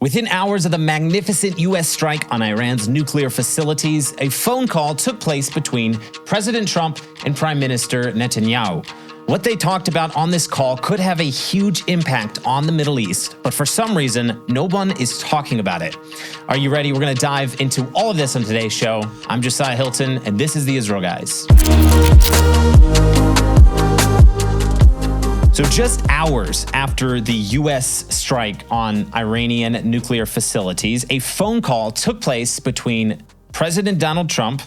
Within hours of the magnificent U.S. strike on Iran's nuclear facilities, a phone call took place between President Trump and Prime Minister Netanyahu. What they talked about on this call could have a huge impact on the Middle East, but for some reason, no one is talking about it. Are you ready? We're going to dive into all of this on today's show. I'm Josiah Hilton, and this is the Israel Guys. So just hours after the U.S. strike on Iranian nuclear facilities, a phone call took place between President Donald Trump,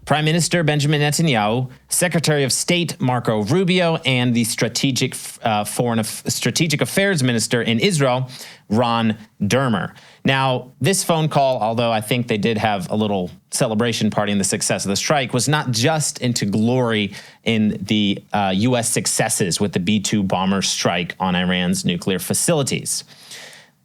Prime Minister Benjamin Netanyahu, Secretary of State Marco Rubio, and the Strategic Affairs Minister in Israel, Ron Dermer. Now, this phone call, although I think they did have a little celebration party in the success of the strike, was not just into glory in the U.S. successes with the B-2 bomber strike on Iran's nuclear facilities.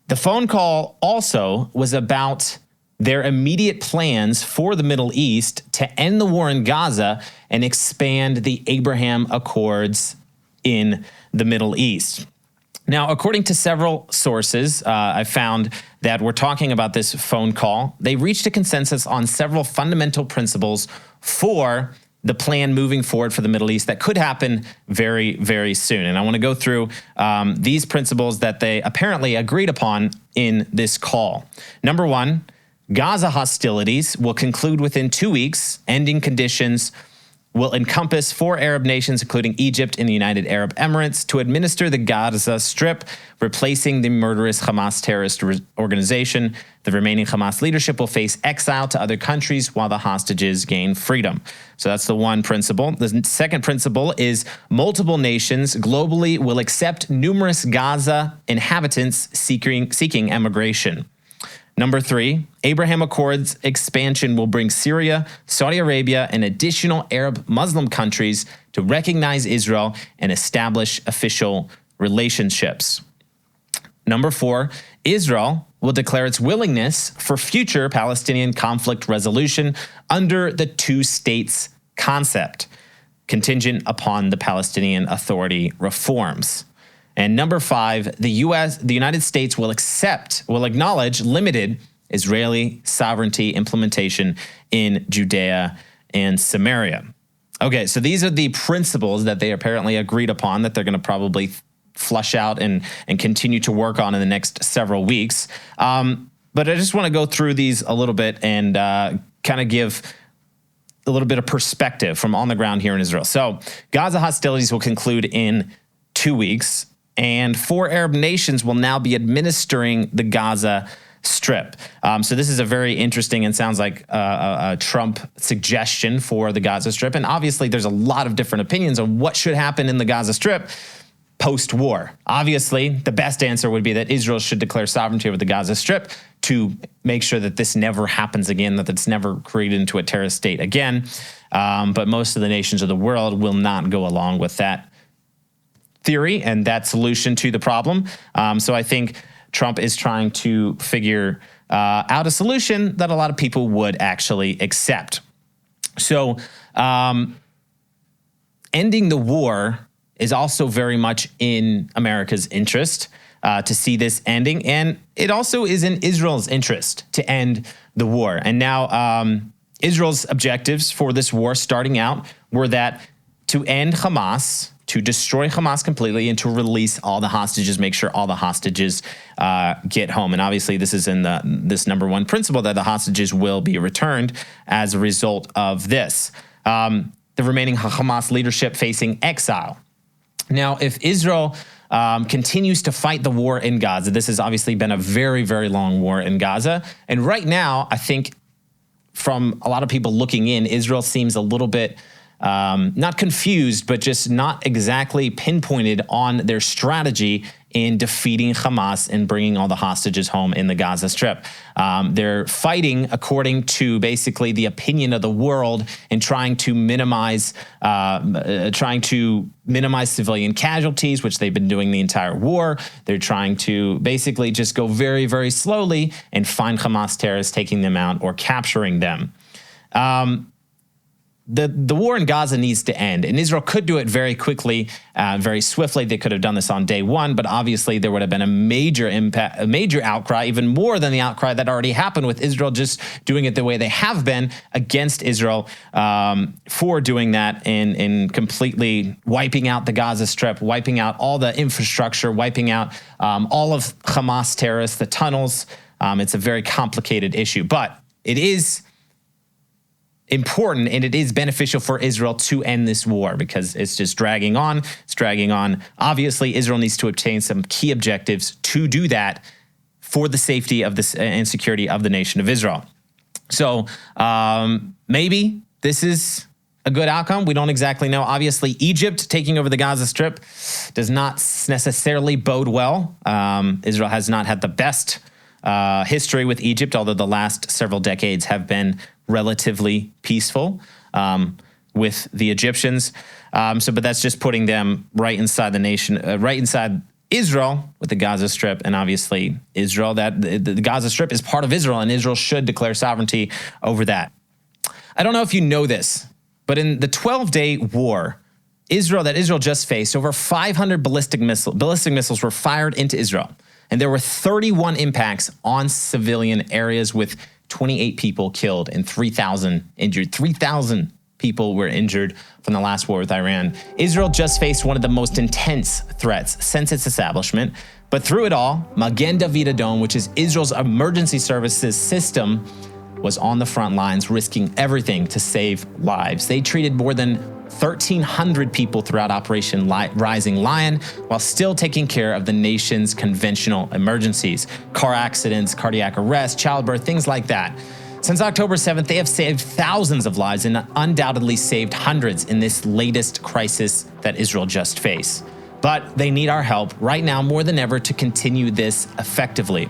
The phone call also was about their immediate plans for the Middle East to end the war in Gaza and expand the Abraham Accords in the Middle East. Now, according to several sources, I found that we're talking about this phone call. They reached a consensus on several fundamental principles for the plan moving forward for the Middle East that could happen very, very soon. And I want to go through these principles that they apparently agreed upon in this call. Number one, Gaza hostilities will conclude within 2 weeks. Ending conditions will encompass 4 Arab nations, including Egypt and the United Arab Emirates, to administer the Gaza Strip, replacing the murderous Hamas terrorist organization. The remaining Hamas leadership will face exile to other countries while the hostages gain freedom. So that's the one principle. The second principle is multiple nations globally will accept numerous Gaza inhabitants seeking emigration. Number 3, Abraham Accords expansion will bring Syria, Saudi Arabia, and additional Arab Muslim countries to recognize Israel and establish official relationships. Number 4, Israel will declare its willingness for future Palestinian conflict resolution under the two states concept, contingent upon the Palestinian Authority reforms. And number 5, the United States will acknowledge limited Israeli sovereignty implementation in Judea and Samaria. Okay, so these are the principles that they apparently agreed upon that they're going to probably flush out and continue to work on in the next several weeks. But I just want to go through these a little bit and kind of give a little bit of perspective from on the ground here in Israel. So Gaza hostilities will conclude in 2 weeks. And 4 Arab nations will now be administering the Gaza Strip. So this is a very interesting and sounds like a Trump suggestion for the Gaza Strip. And obviously, there's a lot of different opinions on what should happen in the Gaza Strip post-war. Obviously, the best answer would be that Israel should declare sovereignty over the Gaza Strip to make sure that this never happens again, that it's never created into a terrorist state again. But most of the nations of the world will not go along with that theory and that solution to the problem. So I think Trump is trying to figure out a solution that a lot of people would actually accept. So ending the war is also very much in America's interest to see this ending. And it also is in Israel's interest to end the war. And now Israel's objectives for this war starting out were that to end Hamas, to destroy Hamas completely, and to release all the hostages, make sure all the hostages get home. And obviously, this is in this number 1 principle that the hostages will be returned as a result of this. The remaining Hamas leadership facing exile. Now, if Israel continues to fight the war in Gaza, this has obviously been a very, very long war in Gaza. And right now, I think from a lot of people looking in, Israel seems a little bit not confused, but just not exactly pinpointed on their strategy in defeating Hamas and bringing all the hostages home in the Gaza Strip. They're fighting according to basically the opinion of the world and trying to minimize civilian casualties, which they've been doing the entire war. They're trying to basically just go very, very slowly and find Hamas terrorists, taking them out or capturing them. the war in Gaza needs to end, and Israel could do it very quickly, very swiftly. They could have done this on day one, but obviously there would have been a major impact, a major outcry, even more than the outcry that already happened with Israel just doing it the way they have been against Israel for doing that and completely wiping out the Gaza Strip, wiping out all the infrastructure, wiping out all of Hamas terrorists, the tunnels. It's a very complicated issue, but it is important and it is beneficial for Israel to end this war because it's just dragging on. It's dragging on. Obviously, Israel needs to obtain some key objectives to do that for the safety of this and security of the nation of Israel. So maybe this is a good outcome. We don't exactly know. Obviously, Egypt taking over the Gaza Strip does not necessarily bode well. Israel has not had the best history with Egypt, although the last several decades have been relatively peaceful with the Egyptians. But that's just putting them right inside the nation, right inside Israel with the Gaza Strip. And obviously Israel, that the Gaza Strip is part of Israel and Israel should declare sovereignty over that. I don't know if you know this, but in the 12-day war, Israel just faced, over 500 ballistic missiles were fired into Israel. And there were 31 impacts on civilian areas with 28 people killed and 3,000 injured. 3,000 people were injured from the last war with Iran. Israel just faced one of the most intense threats since its establishment. But through it all, Magen which is Israel's emergency services system, was on the front lines, risking everything to save lives. They treated more than 1,300 people throughout Operation Rising Lion, while still taking care of the nation's conventional emergencies, car accidents, cardiac arrest, childbirth, things like that. Since October 7th, they have saved thousands of lives and undoubtedly saved hundreds in this latest crisis that Israel just faced. But they need our help right now more than ever to continue this effectively.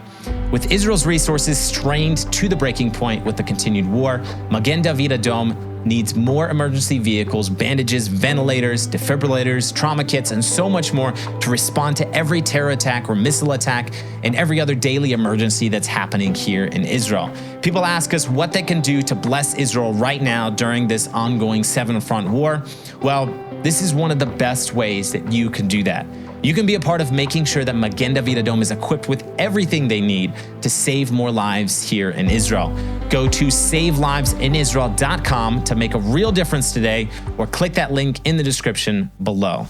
With Israel's resources strained to the breaking point with the continued war, Magen David Adom needs more emergency vehicles, bandages, ventilators, defibrillators, trauma kits, and so much more to respond to every terror attack or missile attack and every other daily emergency that's happening here in Israel. People ask us what they can do to bless Israel right now during this ongoing seven-front war. Well, this is one of the best ways that you can do that. You can be a part of making sure that Magen David Adom is equipped with everything they need to save more lives here in Israel. Go to SaveLivesInIsrael.com to make a real difference today, or click that link in the description below.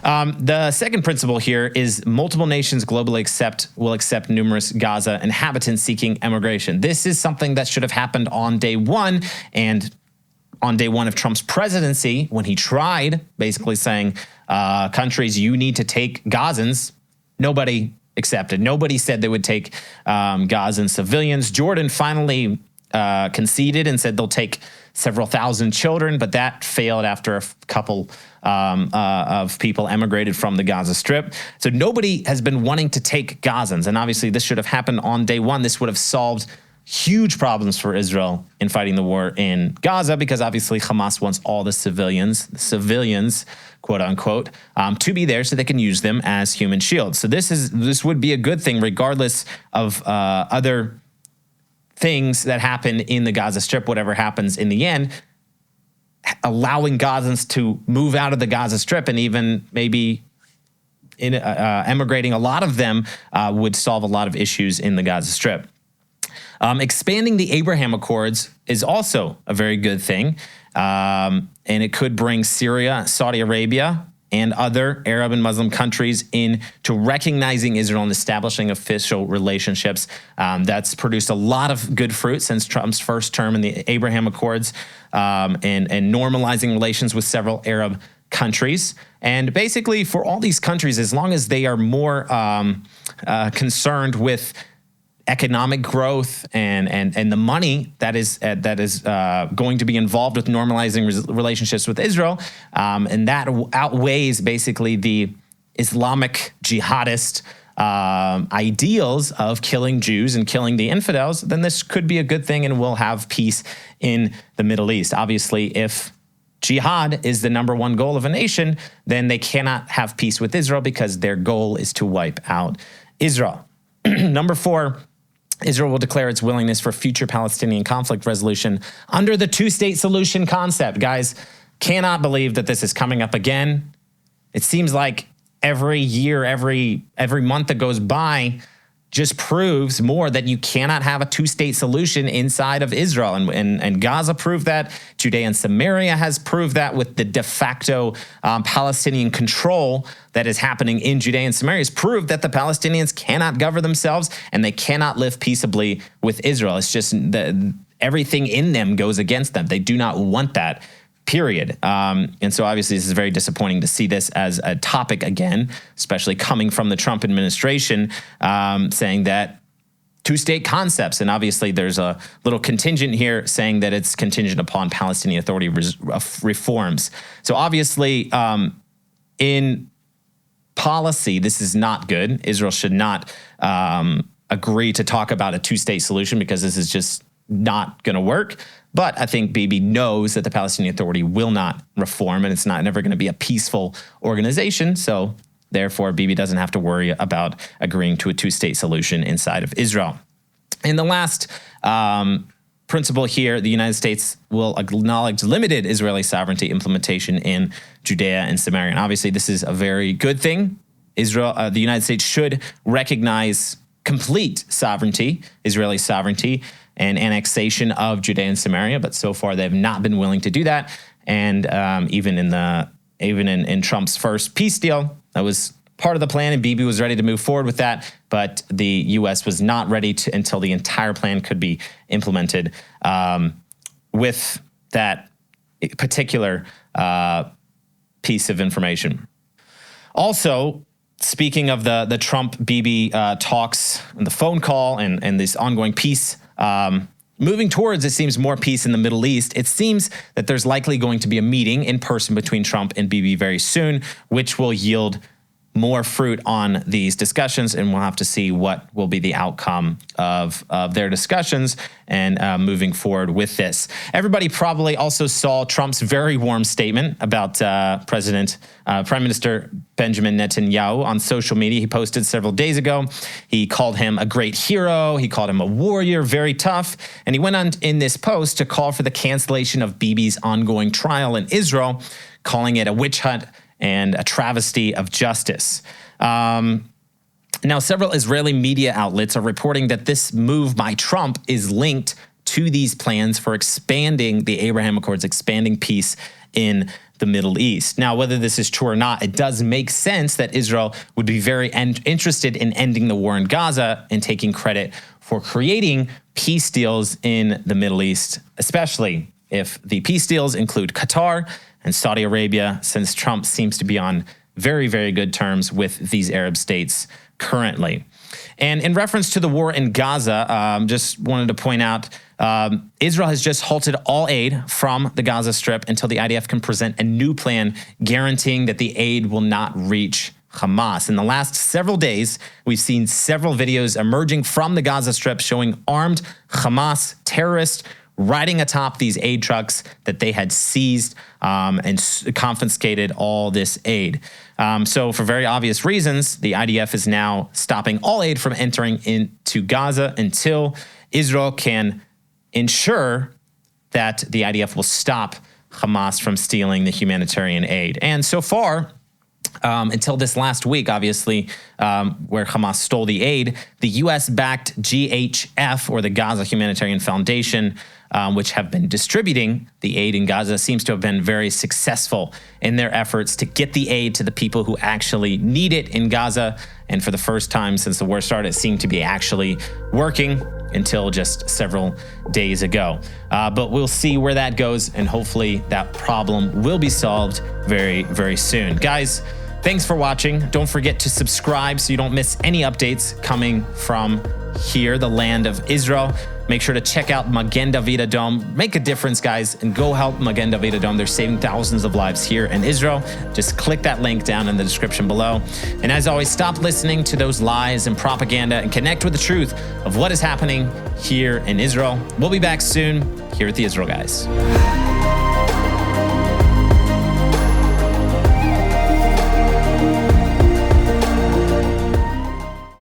The second principle here is multiple nations globally will accept numerous Gaza inhabitants seeking immigration. This is something that should have happened on day one, and on day one of Trump's presidency, when he tried basically saying, countries, you need to take Gazans, nobody accepted. Nobody said they would take Gazan civilians. Jordan finally conceded and said they'll take several thousand children, but that failed after a couple of people emigrated from the Gaza Strip. So nobody has been wanting to take Gazans, and obviously this should have happened on day one. This would have solved huge problems for Israel in fighting the war in Gaza, because obviously Hamas wants all the civilians, quote unquote, to be there so they can use them as human shields. So this would be a good thing, regardless of other things that happen in the Gaza Strip. Whatever happens in the end, allowing Gazans to move out of the Gaza Strip and even maybe emigrating a lot of them would solve a lot of issues in the Gaza Strip. Expanding the Abraham Accords is also a very good thing, and it could bring Syria, Saudi Arabia, and other Arab and Muslim countries into recognizing Israel and establishing official relationships. That's produced a lot of good fruit since Trump's first term in the Abraham Accords, and normalizing relations with several Arab countries. And basically for all these countries, as long as they are more concerned with economic growth and the money that is going to be involved with normalizing relationships with Israel, and that outweighs basically the Islamic jihadist ideals of killing Jews and killing the infidels, then this could be a good thing and we'll have peace in the Middle East. Obviously, if jihad is the number one goal of a nation, then they cannot have peace with Israel because their goal is to wipe out Israel. Number 4, Israel will declare its willingness for future Palestinian conflict resolution under the two-state solution concept. Guys, cannot believe that this is coming up again. It seems like every year, every month that goes by just proves more that you cannot have a two-state solution inside of Israel. And Gaza proved that. Judea and Samaria has proved that with the de facto Palestinian control that is happening in Judea and Samaria has proved that the Palestinians cannot govern themselves and they cannot live peaceably with Israel. It's just everything in them goes against them. They do not want that. Period. And so obviously this is very disappointing to see this as a topic again, especially coming from the Trump administration, saying that two-state concepts. And obviously there's a little contingent here saying that it's contingent upon Palestinian Authority reforms. So obviously in policy, this is not good. Israel should not agree to talk about a two-state solution because this is just not going to work. But I think Bibi knows that the Palestinian Authority will not reform and it's never going to be a peaceful organization. So therefore, Bibi doesn't have to worry about agreeing to a two-state solution inside of Israel. And the last principle here, the United States will acknowledge limited Israeli sovereignty implementation in Judea and Samaria. And obviously, this is a very good thing. The United States should recognize complete sovereignty, Israeli sovereignty, and annexation of Judea and Samaria, but so far they've not been willing to do that. And even in Trump's first peace deal, that was part of the plan, and Bibi was ready to move forward with that, but the U.S. was not ready to until the entire plan could be implemented with that particular piece of information. Also, speaking of the Trump-Bibi talks and the phone call and this ongoing peace, moving towards, it seems, more peace in the Middle East, it seems that there's likely going to be a meeting in person between Trump and Bibi very soon, which will yield more fruit on these discussions, and we'll have to see what will be the outcome of their discussions and moving forward with this. Everybody probably also saw Trump's very warm statement about Prime Minister Benjamin Netanyahu on social media. He posted several days ago. He called him a great hero. He called him a warrior, very tough. And he went on in this post to call for the cancellation of Bibi's ongoing trial in Israel, calling it a witch hunt and a travesty of justice. Now, several Israeli media outlets are reporting that this move by Trump is linked to these plans for expanding the Abraham Accords, expanding peace in the Middle East. Now, whether this is true or not, it does make sense that Israel would be very interested in ending the war in Gaza and taking credit for creating peace deals in the Middle East, especially if the peace deals include Qatar and Saudi Arabia, since Trump seems to be on very, very good terms with these Arab states currently. And in reference to the war in Gaza, just wanted to point out, Israel has just halted all aid from the Gaza Strip until the IDF can present a new plan guaranteeing that the aid will not reach Hamas. In the last several days, we've seen several videos emerging from the Gaza Strip showing armed Hamas terrorists riding atop these aid trucks that they had seized and confiscated all this aid. So for very obvious reasons, the IDF is now stopping all aid from entering into Gaza until Israel can ensure that the IDF will stop Hamas from stealing the humanitarian aid. And so far, until this last week, obviously, where Hamas stole the aid, the U.S.-backed GHF, or the Gaza Humanitarian Foundation, which have been distributing the aid in Gaza, seems to have been very successful in their efforts to get the aid to the people who actually need it in Gaza. And for the first time since the war started, it seemed to be actually working until just several days ago. But we'll see where that goes, and hopefully that problem will be solved very, very soon. Guys, thanks for watching. Don't forget to subscribe so you don't miss any updates coming from here, the land of Israel. Make sure to check out Magen Make a difference, guys, and go help Magen They're saving thousands of lives here in Israel. Just click that link down in the description below. And as always, stop listening to those lies and propaganda and connect with the truth of what is happening here in Israel. We'll be back soon here at the Israel Guys.